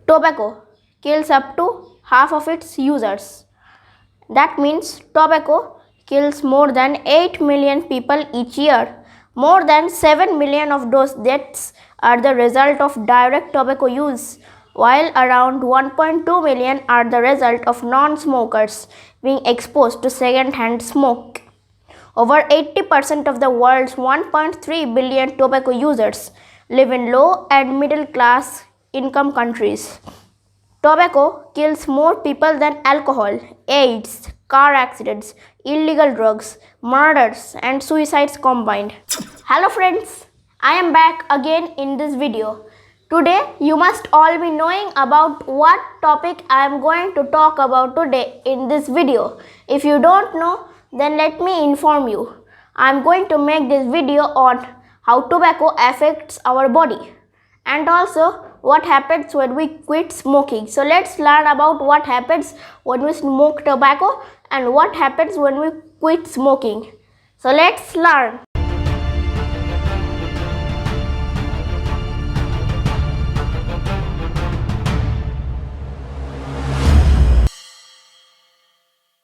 Tobacco kills up to half of its users. That means tobacco kills more than 8 million people each year. More than 7 million of those deaths are the result of direct tobacco use, while around 1.2 million are the result of non-smokers being exposed to second-hand smoke. Over 80% of the world's 1.3 billion tobacco users live in low and middle class income countries. Tobacco kills more people than alcohol, AIDS, car accidents, illegal drugs, murders, and suicides combined. Hello friends, I am back again in this video. Today you must all be knowing about what topic I am going to talk about today in this video. If you don't know, then let me inform you. I am going to make this video on how tobacco affects our body and also what happens when we quit smoking. So let's learn about what happens when we smoke tobacco and what happens when we quit smoking. So let's learn.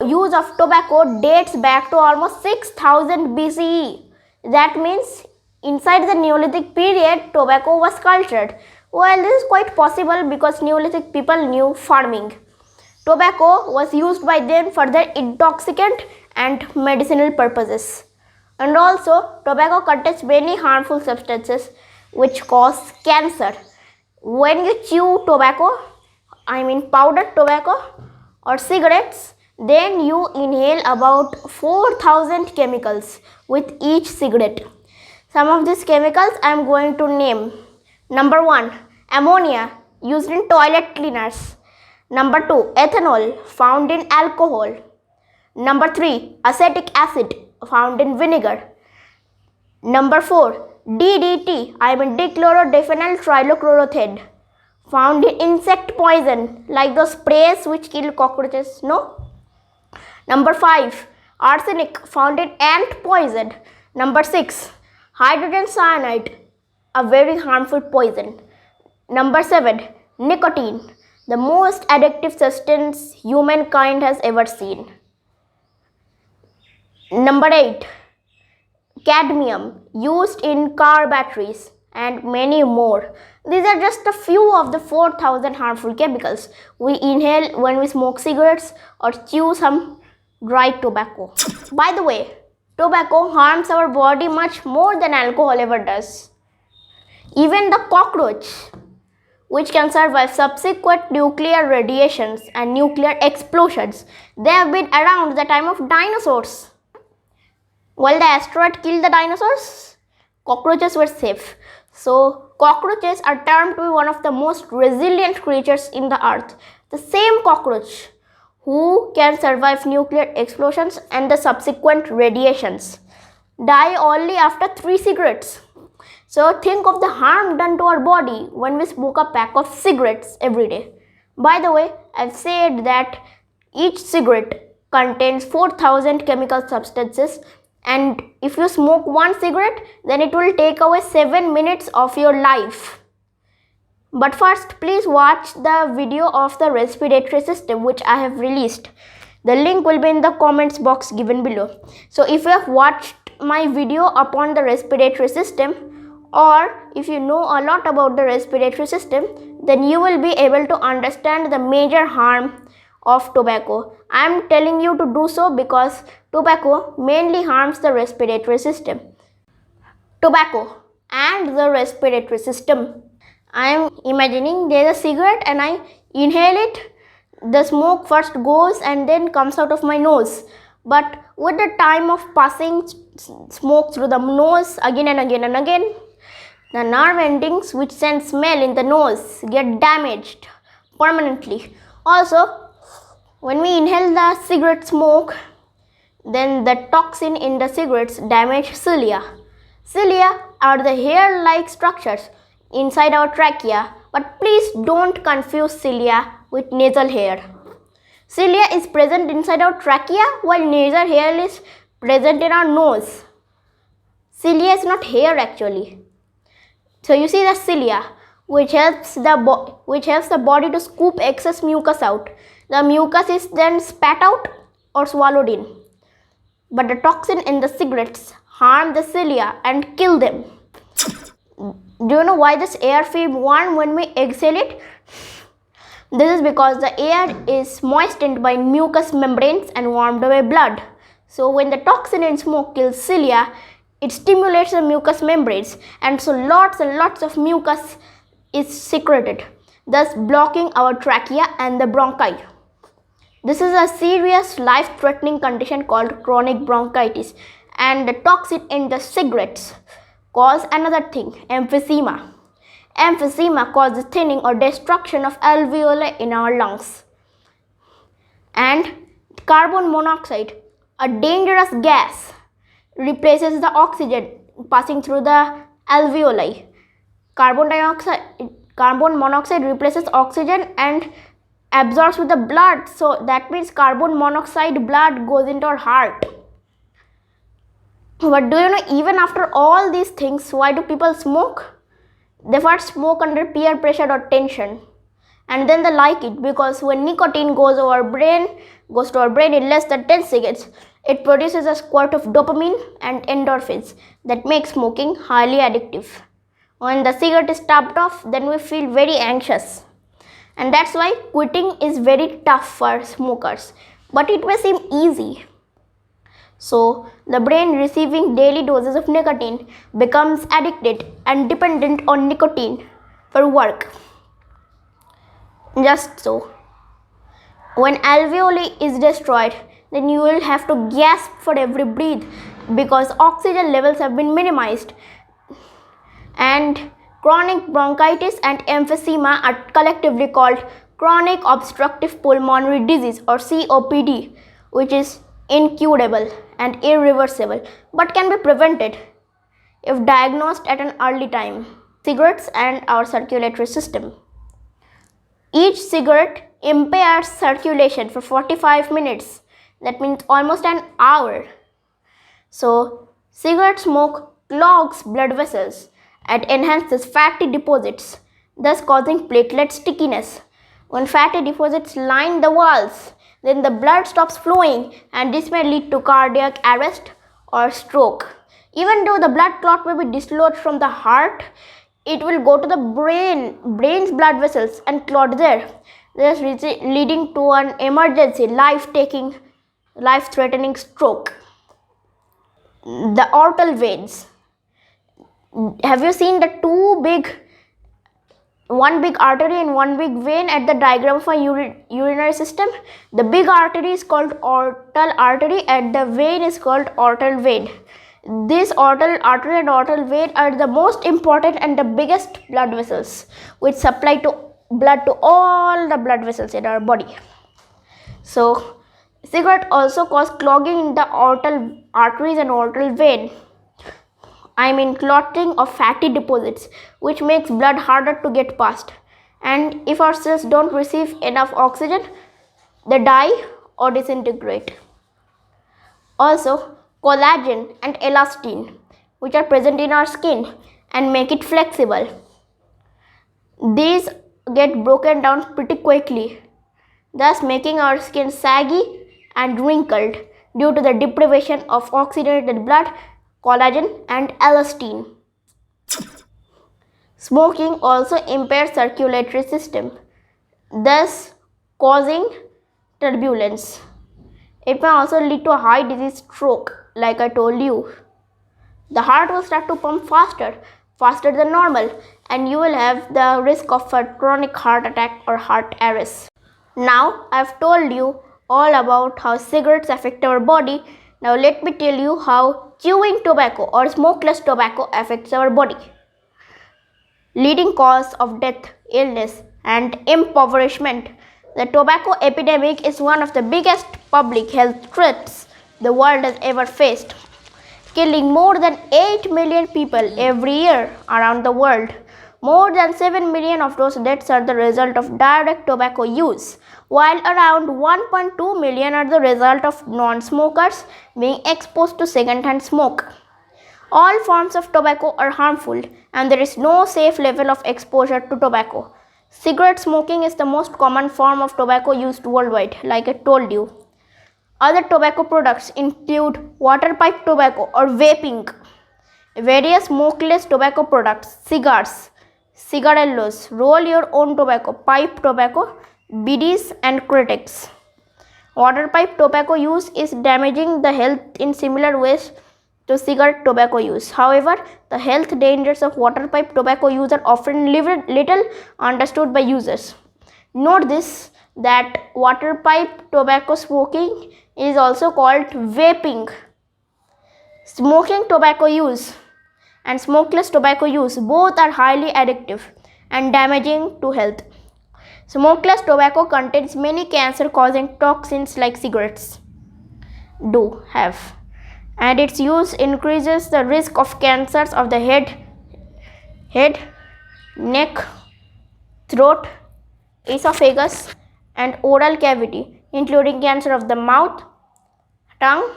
Use of tobacco dates back to almost 6000 BCE. That means inside the Neolithic period, tobacco was cultured. Well, this is quite possible because Neolithic people knew farming. Tobacco was used by them for their intoxicant and medicinal purposes. And also, tobacco contains many harmful substances which cause cancer. When you chew tobacco, powdered tobacco or cigarettes, then you inhale about 4000 chemicals with each cigarette. Some of these chemicals I am going to name. Number 1, ammonia, used in toilet cleaners. Number 2, ethanol, found in alcohol. Number 3, acetic acid, found in vinegar. Number 4, DDT, dichlorodiphenyl trichloroethane, found in insect poison, like those sprays which kill cockroaches, no? Number 5, arsenic, found in ant poison. Number 6, hydrogen cyanide, a very harmful poison. Number 7, nicotine, the most addictive substance humankind has ever seen. Number 8, cadmium, used in car batteries, and many more. These are just a few of the 4000 harmful chemicals we inhale when we smoke cigarettes or chew some dry tobacco. By the way, tobacco harms our body much more than alcohol ever does. Even the cockroach, which can survive subsequent nuclear radiations and nuclear explosions, they have been around the time of dinosaurs. While the asteroid killed the dinosaurs, cockroaches were safe. So, cockroaches are termed to be one of the most resilient creatures in the earth. The same cockroach who can survive nuclear explosions and the subsequent radiations die only after 3 cigarettes. So think of the harm done to our body when we smoke a pack of cigarettes every day. By the way, I've said that each cigarette contains 4000 chemical substances, and if you smoke one cigarette, then it will take away 7 minutes of your life. But first, please watch the video of the respiratory system which I have released. The link will be in the comments box given below. So if you have watched my video upon the respiratory system, or if you know a lot about the respiratory system, then you will be able to understand the major harm of tobacco. I am telling you to do so because tobacco mainly harms the respiratory system. Tobacco and the respiratory system. I am imagining there is a cigarette and I inhale it. The smoke first goes and then comes out of my nose. But with the time of passing smoke through the nose again and again and again, the nerve endings which send smell in the nose get damaged permanently. Also, when we inhale the cigarette smoke, then the toxin in the cigarettes damage cilia. Cilia are the hair-like structures inside our trachea, but please don't confuse cilia with nasal hair. Cilia is present inside our trachea while nasal hair is present in our nose. Cilia is not hair actually. So you see the cilia. which helps the body to scoop excess mucus out. The mucus is then spat out or swallowed in. But the toxin in the cigarettes harm the cilia and kill them. Do you know why this air feels warm when we exhale it? This is because the air is moistened by mucous membranes and warmed by blood. So when the toxin in smoke kills cilia, it stimulates the mucous membranes, and so lots and lots of mucus is secreted, thus blocking our trachea and the bronchi. This is a serious life-threatening condition called chronic bronchitis, and the toxin in the cigarettes cause another thing, emphysema. Emphysema causes thinning or destruction of alveoli in our lungs. And carbon monoxide, a dangerous gas, replaces the oxygen passing through the alveoli. Carbon monoxide replaces oxygen and absorbs with the blood, so that means carbon monoxide blood goes into our heart. But do you know, even after all these things, why do people smoke? They first smoke under peer pressure or tension, and then they like it because when nicotine goes to our brain in less than 10 seconds, it produces a squirt of dopamine and endorphins that make smoking highly addictive. When the cigarette is tapped off, then we feel very anxious. And that's why quitting is very tough for smokers, but it may seem easy. So the brain, receiving daily doses of nicotine, becomes addicted and dependent on nicotine for work. Just so, when alveoli is destroyed, then you will have to gasp for every breath because oxygen levels have been minimized. And chronic bronchitis and emphysema are collectively called chronic obstructive pulmonary disease or COPD, which is incurable and irreversible but can be prevented if diagnosed at an early time. Cigarettes and our circulatory system. Each cigarette impairs circulation for 45 minutes. That means almost an hour. So, cigarette smoke clogs blood vessels and enhances fatty deposits, thus causing platelet stickiness. When fatty deposits line the walls, then the blood stops flowing, and this may lead to cardiac arrest or stroke. Even though the blood clot may be dislodged from the heart, it will go to the brain's blood vessels and clot there, thus leading to an emergency, life-threatening stroke. The aortal veins. Have you seen the one big artery and one big vein at the diagram of a urinary system? The big artery is called aortal artery and the vein is called aortal vein. This aortal artery and aortal vein are the most important and the biggest blood vessels which supply blood to all the blood vessels in our body. So, cigarette also cause clogging in the aortal arteries and aortal vein. Clotting of fatty deposits, which makes blood harder to get past. And if our cells don't receive enough oxygen, they die or disintegrate. Also, collagen and elastin, which are present in our skin and make it flexible. These get broken down pretty quickly, thus making our skin saggy and wrinkled due to the deprivation of oxygenated blood, collagen and elastin. Smoking also impairs circulatory system, thus causing turbulence. It may also lead to a high disease stroke, like I told you. The heart will start to pump faster than normal, and you will have the risk of a chronic heart attack or heart arrest. Now I've told you all about how cigarettes affect our body. Now let me tell you how chewing tobacco or smokeless tobacco affects our body. Leading cause of death, illness and impoverishment. The tobacco epidemic is one of the biggest public health threats the world has ever faced, killing more than 8 million people every year around the world. More than 7 million of those deaths are the result of direct tobacco use, while around 1.2 million are the result of non-smokers being exposed to second-hand smoke. All forms of tobacco are harmful and there is no safe level of exposure to tobacco. Cigarette smoking is the most common form of tobacco used worldwide, like I told you. Other tobacco products include water pipe tobacco or vaping, various smokeless tobacco products, cigars, cigarillos, roll your own tobacco, pipe tobacco, biddies, and critics. Water pipe tobacco use is damaging the health in similar ways to cigarette tobacco use. However, the health dangers of water pipe tobacco use are often little understood by users. Note this that water pipe tobacco smoking is also called vaping. Smoking tobacco use and smokeless tobacco use both are highly addictive and damaging to health. Smokeless tobacco contains many cancer-causing toxins like cigarettes do have, and its use increases the risk of cancers of the head, neck, throat, esophagus, and oral cavity, including cancer of the mouth, tongue,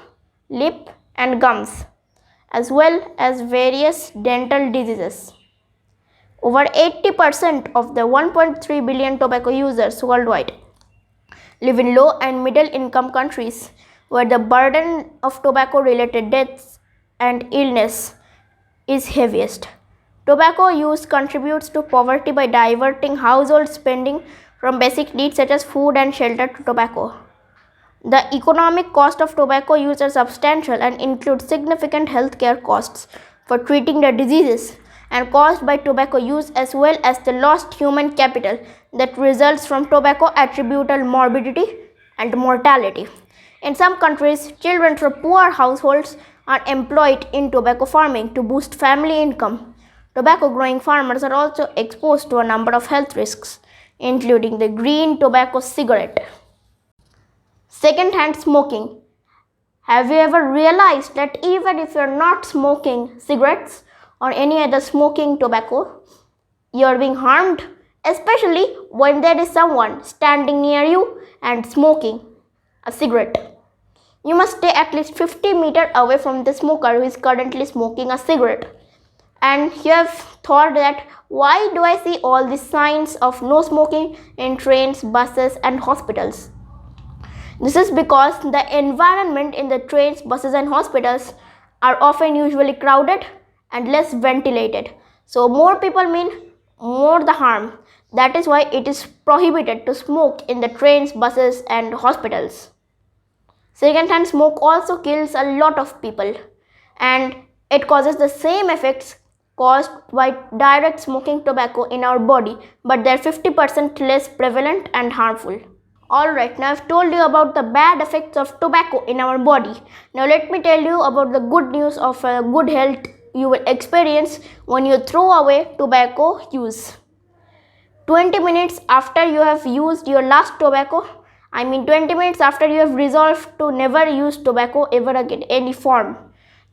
lip, and gums, as well as various dental diseases. Over 80% of the 1.3 billion tobacco users worldwide live in low and middle income countries where the burden of tobacco related deaths and illness is heaviest. Tobacco use contributes to poverty by diverting household spending from basic needs such as food and shelter to tobacco. The economic cost of tobacco use are substantial and include significant healthcare costs for treating the diseases and caused by tobacco use as well as the lost human capital that results from tobacco attributable morbidity and mortality. In some countries, children from poor households are employed in tobacco farming to boost family income. Tobacco growing farmers are also exposed to a number of health risks, including the green tobacco cigarette. Second-hand smoking. Have you ever realized that even if you're not smoking cigarettes or any other smoking tobacco, you're being harmed, especially when there is someone standing near you and smoking a cigarette. You must stay at least 50 meters away from the smoker who is currently smoking a cigarette. And you have thought that why do I see all these signs of no smoking in trains, buses, and hospitals? This is because the environment in the trains, buses, and hospitals are often usually crowded and less ventilated. So more people mean more the harm. That is why it is prohibited to smoke in the trains, buses, and hospitals. Second-hand smoke also kills a lot of people and it causes the same effects caused by direct smoking tobacco in our body, but they are 50% less prevalent and harmful. Alright, now I've told you about the bad effects of tobacco in our body. Now let me tell you about the good news of good health you will experience when you throw away tobacco use. 20 minutes after you have used your last tobacco, 20 minutes after you have resolved to never use tobacco ever again, any form,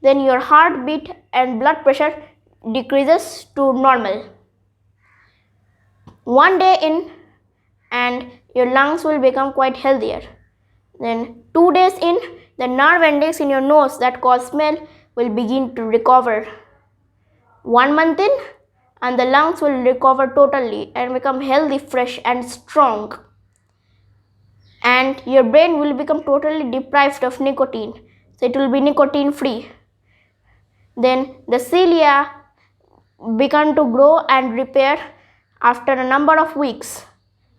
then your heartbeat and blood pressure decreases to normal. 1 day in and your lungs will become quite healthier. Then 2 days in, the nerve endings in your nose that cause smell will begin to recover. 1 month in, and the lungs will recover totally and become healthy, fresh and strong. And your brain will become totally deprived of nicotine, so it will be nicotine free. Then the cilia begin to grow and repair after a number of weeks.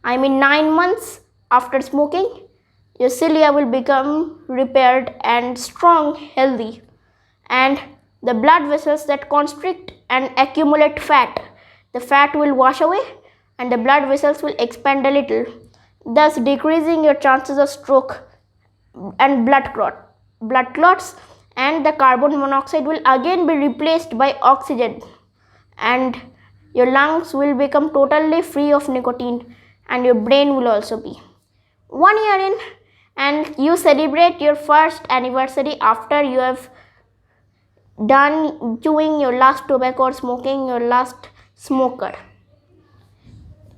9 months after smoking, your cilia will become repaired and strong, healthy. And the blood vessels that constrict and accumulate fat, the fat will wash away and the blood vessels will expand a little, thus decreasing your chances of stroke and blood clots, and the carbon monoxide will again be replaced by oxygen and your lungs will become totally free of nicotine and your brain will also be. 1 year in and you celebrate your first anniversary after you have done chewing your last tobacco or smoking your last smoker.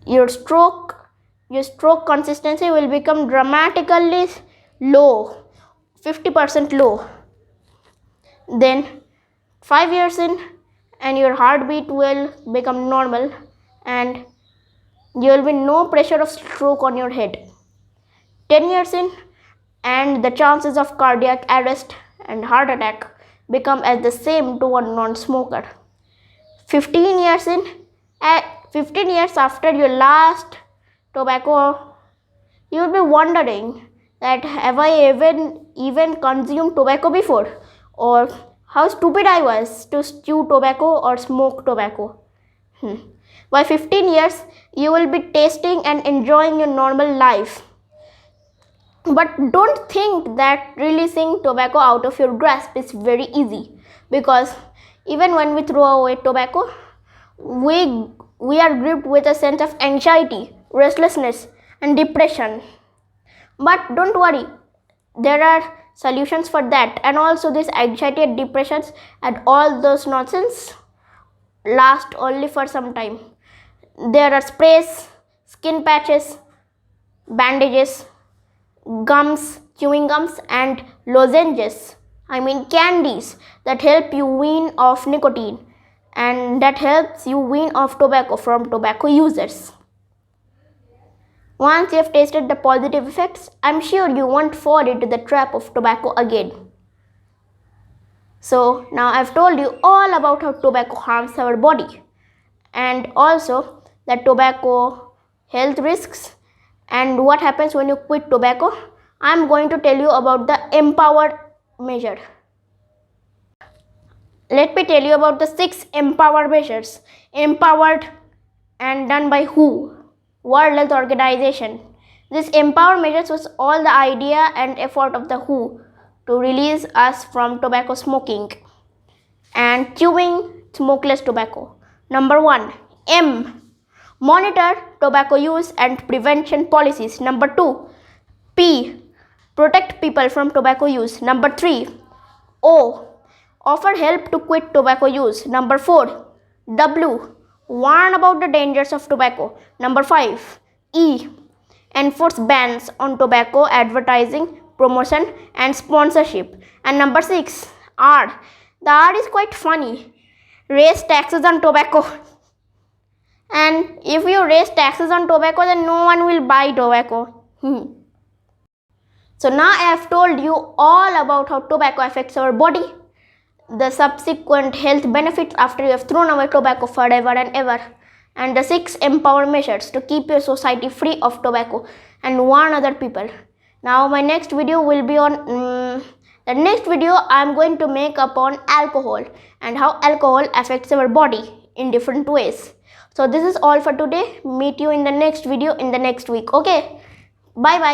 Your stroke consistency will become dramatically low, 50% low. Then 5 years in, and your heartbeat will become normal, and there will be no pressure of stroke on your head. 10 years in, and the chances of cardiac arrest and heart attack become as the same to a non-smoker. 15 years in, 15 years after your last tobacco, you will be wondering that have I even consumed tobacco before, or how stupid I was to chew tobacco or smoke tobacco. By 15 years, you will be tasting and enjoying your normal life. But don't think that releasing tobacco out of your grasp is very easy, because even when we throw away tobacco, we are gripped with a sense of anxiety, restlessness, and depression. But don't worry, there are solutions for that, and also this anxiety and depressions and all those nonsense last only for some time. There are sprays, skin patches, bandages, gums, chewing gums, and lozenges, candies, that help you wean off nicotine, and that helps you wean off tobacco from tobacco users. Once you have tasted the positive effects, I'm sure you won't fall into the trap of tobacco again. So now I've told you all about how tobacco harms our body, and also the tobacco health risks and what happens when you quit tobacco. I'm going to tell you about the empowered measure. Let me tell you about the 6 empowered measures. Empowered and done by who? World Health Organization. This empowered measures was all the idea and effort of the WHO to release us from tobacco smoking and chewing smokeless tobacco. Number 1, M. Monitor tobacco use and prevention policies. Number 2, P. Protect people from tobacco use. Number 3, O. Offer help to quit tobacco use. Number 4, W. Warn about the dangers of tobacco. Number 5, E. Enforce bans on tobacco advertising, promotion, and sponsorship. And number 6, R. The R is quite funny. Raise taxes on tobacco. And if you raise taxes on tobacco, then no one will buy tobacco. So now I have told you all about how tobacco affects our body, the subsequent health benefits after you have thrown away tobacco forever and ever, and the 6 empower measures to keep your society free of tobacco and warn other people. Now my next video will be on the next video I'm going to make upon alcohol and how alcohol affects our body in different ways. So this is all for today. Meet you in the next video in the next week. Okay, bye bye.